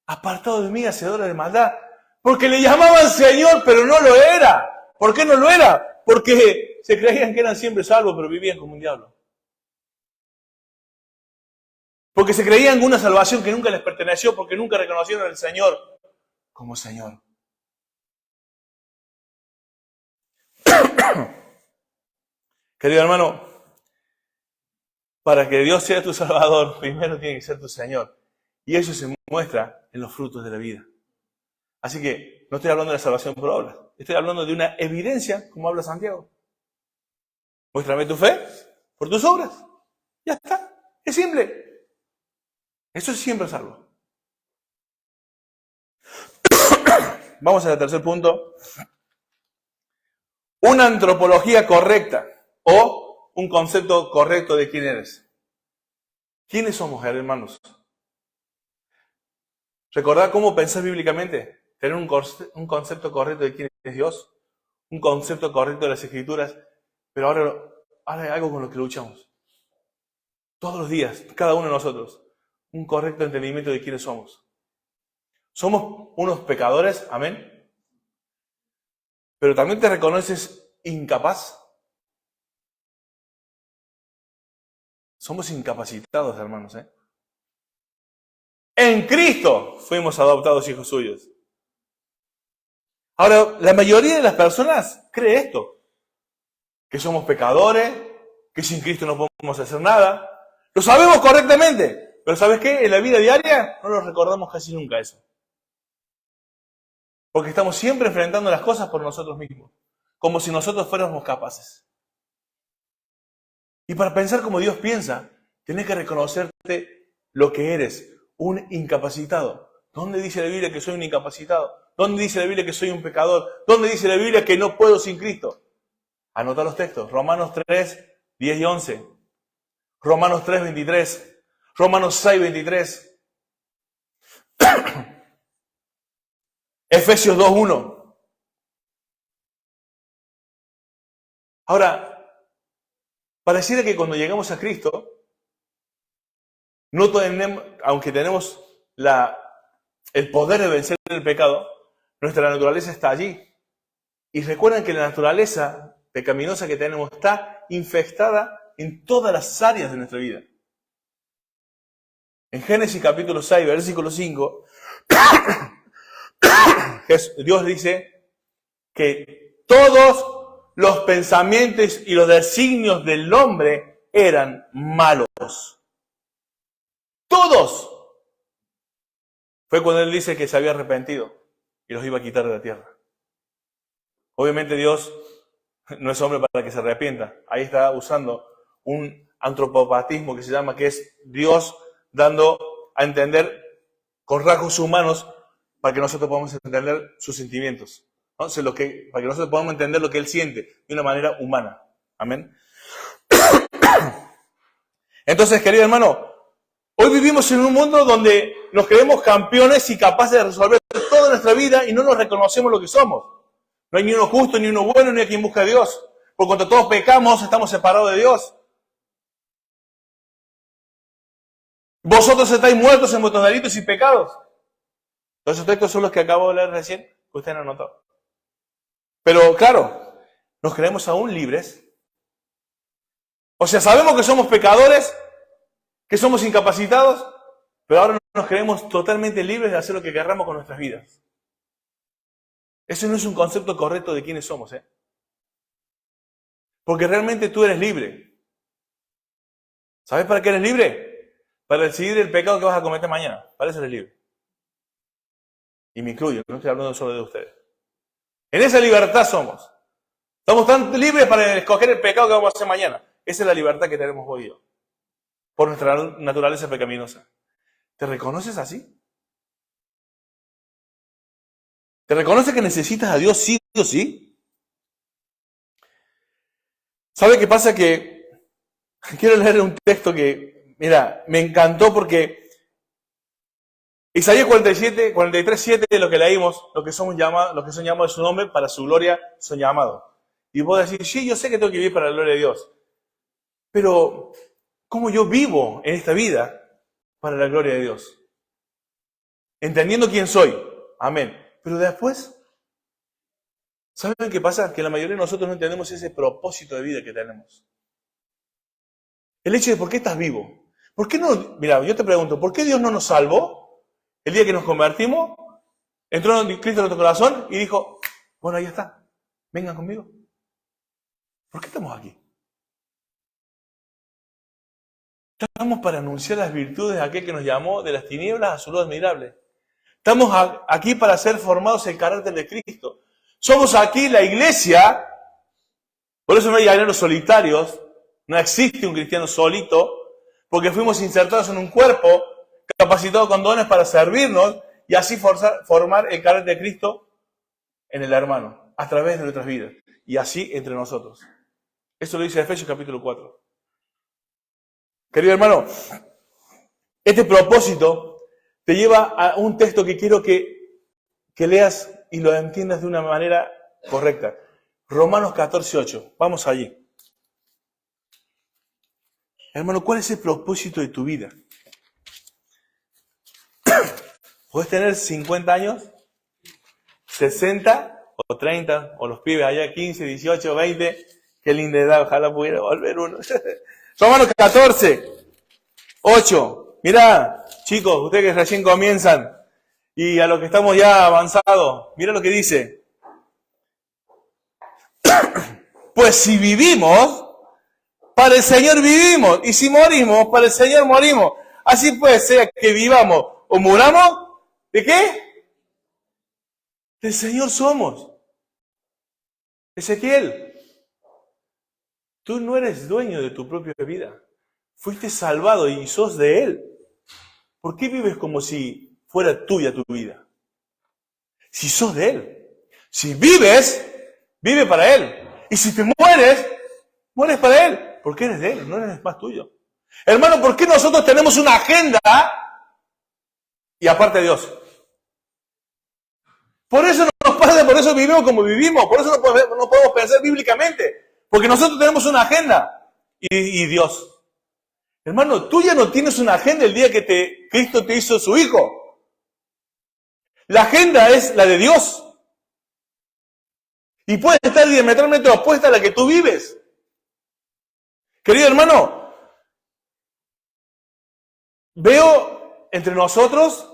apartado de mí, hacedores de maldad. Porque le llamaban Señor, pero no lo era. ¿Por qué no lo era? Porque se creían que eran siempre salvos, pero vivían como un diablo. Porque se creían una salvación que nunca les perteneció, porque nunca reconocieron al Señor como Señor. Querido hermano, para que Dios sea tu Salvador, primero tiene que ser tu Señor. Y eso se muestra en los frutos de la vida. Así que no estoy hablando de la salvación por obras. Estoy hablando de una evidencia, como habla Santiago. Muéstrame tu fe por tus obras. Ya está. Es simple. Eso es siempre salvo. Vamos al tercer punto. Una antropología correcta o un concepto correcto de quién eres. ¿Quiénes somos, hermanos? ¿Recordar cómo pensás bíblicamente? Tener un concepto correcto de quién es Dios. Un concepto correcto de las Escrituras. Pero ahora hay algo con lo que luchamos. Todos los días, cada uno de nosotros. Un correcto entendimiento de quiénes somos. Somos unos pecadores, amén. Pero también te reconoces incapaz. Somos incapacitados, hermanos, ¿eh? En Cristo fuimos adoptados hijos suyos. Ahora, la mayoría de las personas cree esto. Que somos pecadores, que sin Cristo no podemos hacer nada. Lo sabemos correctamente. Pero ¿sabes qué? En la vida diaria no nos recordamos casi nunca eso. Porque estamos siempre enfrentando las cosas por nosotros mismos. Como si nosotros fuéramos capaces. Y para pensar como Dios piensa, tenés que reconocerte lo que eres, un incapacitado. ¿Dónde dice la Biblia que soy un incapacitado? ¿Dónde dice la Biblia que soy un pecador? ¿Dónde dice la Biblia que no puedo sin Cristo? Anota los textos. Romanos 3, 10 y 11. Romanos 3, 23. Romanos 6, 23. Efesios 2, 1. Ahora, pareciera que cuando llegamos a Cristo, no tenemos, aunque tenemos el poder de vencer el pecado, nuestra naturaleza está allí. Y recuerden que la naturaleza pecaminosa que tenemos está infectada en todas las áreas de nuestra vida. En Génesis capítulo 6, versículo 5, Dios dice que todos los pensamientos y los designios del hombre eran malos. Todos. Fue cuando Él dice que se había arrepentido y los iba a quitar de la tierra. Obviamente Dios no es hombre para que se arrepienta. Ahí está usando un antropopatismo que se llama, que es Dios dando a entender con rasgos humanos para que nosotros podamos entender sus sentimientos. ¿No? O sea, para que nosotros podamos entender lo que Él siente de una manera humana. Amén. Entonces, querido hermano, hoy vivimos en un mundo donde nos creemos campeones y capaces de resolver toda nuestra vida y no nos reconocemos lo que somos. No hay ni uno justo, ni uno bueno, ni a quien busca a Dios. Por cuanto todos pecamos, estamos separados de Dios. Vosotros estáis muertos en vuestros delitos y pecados. Todos esos textos son los que acabo de leer recién, que ustedes han anotado. Pero claro, nos creemos aún libres. O sea, sabemos que somos pecadores, que somos incapacitados, pero ahora nos creemos totalmente libres de hacer lo que querramos con nuestras vidas. Eso no es un concepto correcto de quiénes somos, ¿eh? Porque realmente tú eres libre. ¿Sabes para qué eres libre? Para decidir el pecado que vas a cometer mañana. Para eso eres libre. Y me incluyo, no estoy hablando solo de ustedes. En esa libertad somos. Estamos tan libres para escoger el pecado que vamos a hacer mañana. Esa es la libertad que tenemos hoy, por nuestra naturaleza pecaminosa. ¿Te reconoces así? ¿Te reconoces que necesitas a Dios sí o sí? ¿Sabe qué pasa? Que quiero leer un texto que, mira, me encantó porque Isaías 43, 7, lo que leímos, los que son llamados de su nombre, para su gloria son llamados. Y vos decís, sí, yo sé que tengo que vivir para la gloria de Dios. Pero, ¿cómo yo vivo en esta vida para la gloria de Dios? Entendiendo quién soy. Amén. Pero después, ¿saben qué pasa? Que la mayoría de nosotros no entendemos ese propósito de vida que tenemos. El hecho de por qué estás vivo. ¿Por qué no? Mira, yo te pregunto, ¿por qué Dios no nos salvó el día que nos convertimos? Entró Cristo en nuestro corazón y dijo, bueno, ahí está, vengan conmigo. ¿Por qué estamos aquí? Estamos para anunciar las virtudes de aquel que nos llamó de las tinieblas a su luz admirable. Estamos aquí para ser formados en el carácter de Cristo. Somos aquí la iglesia, por eso no hay llaneros solitarios, no existe un cristiano solito, porque fuimos insertados en un cuerpo, capacitado con dones para servirnos y así formar el carácter de Cristo en el hermano, a través de nuestras vidas, y así entre nosotros. Eso lo dice Efesios capítulo 4. Querido hermano, este propósito te lleva a un texto que quiero que leas y lo entiendas de una manera correcta. Romanos 14, 8. Vamos allí. Hermano, ¿cuál es el propósito de tu vida? Puedes tener 50 años, 60 o 30, o los pibes allá 15, 18, 20. Qué linda edad, ojalá pudiera volver uno. Romanos 14. 8. Mirá, chicos, ustedes que recién comienzan y a los que estamos ya avanzados, mirá lo que dice. Pues si vivimos, para el Señor vivimos, y si morimos, para el Señor morimos. Así puede ser que vivamos o muramos, ¿de qué? Del Señor somos. Ezequiel, tú no eres dueño de tu propia vida. Fuiste salvado y sos de Él. ¿Por qué vives como si fuera tuya tu vida? Si sos de Él. Si vives, vive para Él. Y si te mueres, mueres para Él. Porque eres de Él, no eres más tuyo. Hermano, ¿por qué nosotros tenemos una agenda y aparte de Dios? Por eso nos pasa, por eso vivimos como vivimos, por eso no podemos pensar bíblicamente. Porque nosotros tenemos una agenda y Dios. Hermano, tú ya no tienes una agenda el día que Cristo te hizo su Hijo. La agenda es la de Dios. Y puede estar diametralmente opuesta a la que tú vives. Querido hermano, veo entre nosotros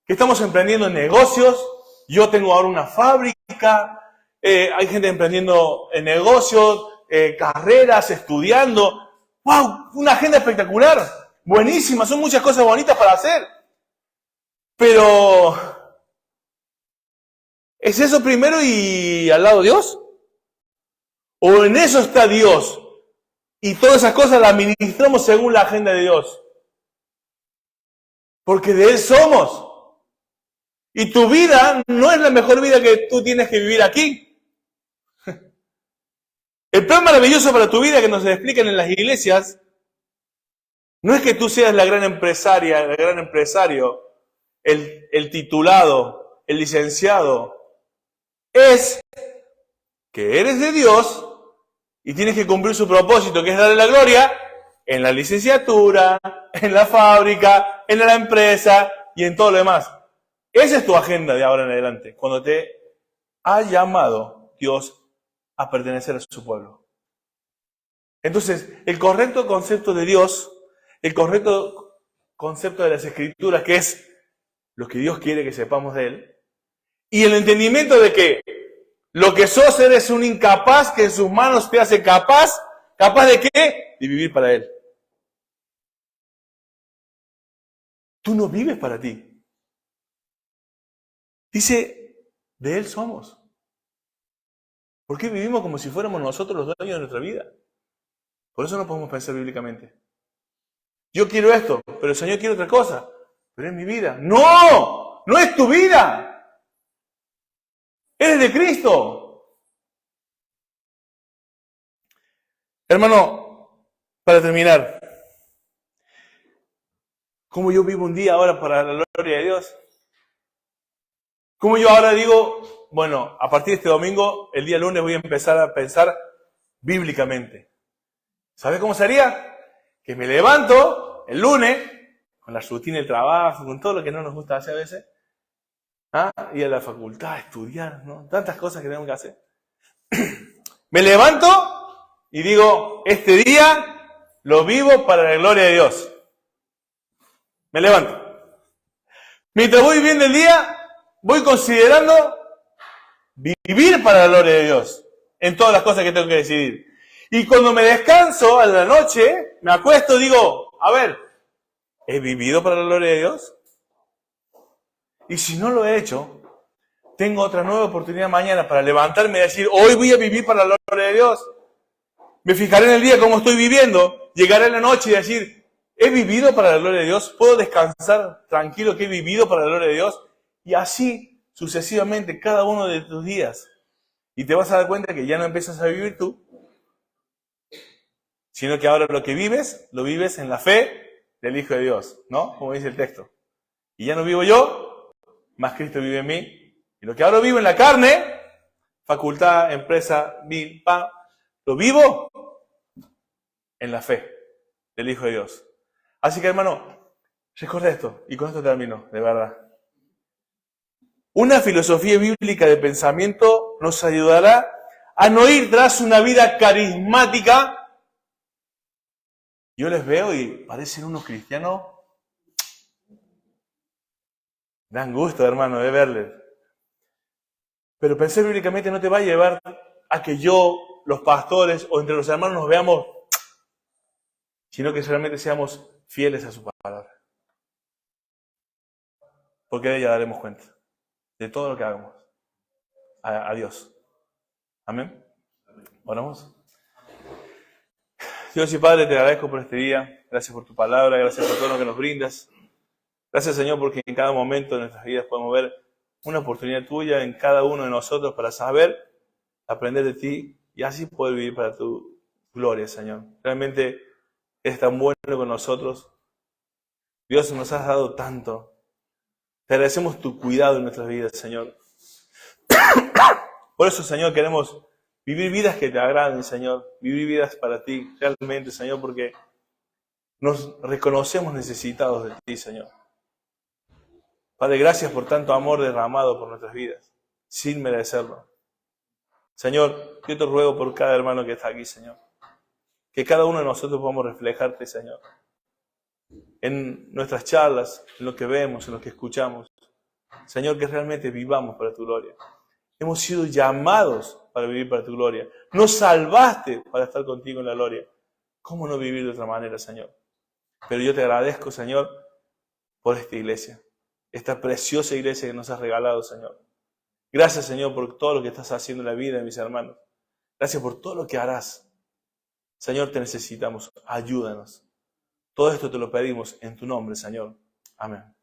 que estamos emprendiendo negocios. Yo tengo ahora una fábrica, hay gente emprendiendo en negocios, carreras, estudiando. ¡Wow! Una agenda espectacular, buenísima, son muchas cosas bonitas para hacer. Pero, ¿es eso primero y al lado Dios? ¿O en eso está Dios? Y todas esas cosas las administramos según la agenda de Dios. Porque de Él somos. Y tu vida no es la mejor vida que tú tienes que vivir aquí. El plan maravilloso para tu vida que nos explican en las iglesias no es que tú seas la gran empresaria, el gran empresario, el titulado, el licenciado. Es que eres de Dios y tienes que cumplir su propósito, que es darle la gloria en la licenciatura, en la fábrica, en la empresa y en todo lo demás. Esa es tu agenda de ahora en adelante, cuando te ha llamado Dios a pertenecer a su pueblo. Entonces, el correcto concepto de Dios, el correcto concepto de las Escrituras, que es lo que Dios quiere que sepamos de Él, y el entendimiento de que lo que sos eres un incapaz, que en sus manos te hace capaz ¿de qué? De vivir para Él. Tú no vives para ti. Dice, de Él somos. ¿Por qué vivimos como si fuéramos nosotros los dueños de nuestra vida? Por eso no podemos pensar bíblicamente. Yo quiero esto, pero el Señor quiere otra cosa. Pero es mi vida. ¡No! ¡No es tu vida! ¡Eres de Cristo! Hermano, para terminar, ¿cómo yo vivo un día ahora para la gloria de Dios? ¿Cómo yo ahora digo, bueno, a partir de este domingo, el día lunes voy a empezar a pensar bíblicamente? ¿Sabes cómo sería? Que me levanto el lunes, con la rutina del trabajo, con todo lo que no nos gusta hacer a veces, ir a la facultad, estudiar, ¿no? Tantas cosas que tenemos que hacer. Me levanto y digo, este día lo vivo para la gloria de Dios. Me levanto. Mientras voy viviendo el día, voy considerando vivir para la gloria de Dios en todas las cosas que tengo que decidir. Y cuando me descanso a la noche, me acuesto y digo, a ver, ¿he vivido para la gloria de Dios? Y si no lo he hecho, tengo otra nueva oportunidad mañana para levantarme y decir, hoy voy a vivir para la gloria de Dios. Me fijaré en el día cómo estoy viviendo, llegaré en la noche y decir, ¿he vivido para la gloria de Dios? ¿Puedo descansar tranquilo que he vivido para la gloria de Dios? Y así, sucesivamente, cada uno de tus días. Y te vas a dar cuenta que ya no empiezas a vivir tú, sino que ahora lo que vives, lo vives en la fe del Hijo de Dios, ¿no? Como dice el texto. Y ya no vivo yo, más Cristo vive en mí. Y lo que ahora vivo en la carne, facultad, empresa, lo vivo en la fe del Hijo de Dios. Así que, hermano, recuerda esto, y con esto termino, de verdad. Una filosofía bíblica de pensamiento nos ayudará a no ir tras una vida carismática Yo les veo y parecen unos cristianos. Dan gusto, hermano, de verles. Pero pensar bíblicamente no te va a llevar a que yo, los pastores o entre los hermanos nos veamos, sino que realmente seamos fieles a su palabra. Porque de ella daremos cuenta de todo lo que hagamos. A Dios. Amén. Oramos. Dios y Padre, te agradezco por este día. Gracias por tu palabra, gracias por todo lo que nos brindas. Gracias, Señor, porque en cada momento de nuestras vidas podemos ver una oportunidad tuya en cada uno de nosotros para saber, aprender de ti y así poder vivir para tu gloria, Señor. Realmente eres tan bueno con nosotros. Dios, nos has dado tanto. Te agradecemos tu cuidado en nuestras vidas, Señor. Por eso, Señor, queremos vivir vidas que te agraden, Señor. Vivir vidas para ti, realmente, Señor, porque nos reconocemos necesitados de ti, Señor. Padre, gracias por tanto amor derramado por nuestras vidas, sin merecerlo. Señor, yo te ruego por cada hermano que está aquí, Señor. Que cada uno de nosotros podamos reflejarte, Señor. En nuestras charlas, en lo que vemos, en lo que escuchamos. Señor, que realmente vivamos para tu gloria. Hemos sido llamados para vivir para tu gloria. Nos salvaste para estar contigo en la gloria. ¿Cómo no vivir de otra manera, Señor? Pero yo te agradezco, Señor, por esta iglesia. Esta preciosa iglesia que nos has regalado, Señor. Gracias, Señor, por todo lo que estás haciendo en la vida de mis hermanos. Gracias por todo lo que harás. Señor, te necesitamos. Ayúdanos. Todo esto te lo pedimos en tu nombre, Señor. Amén.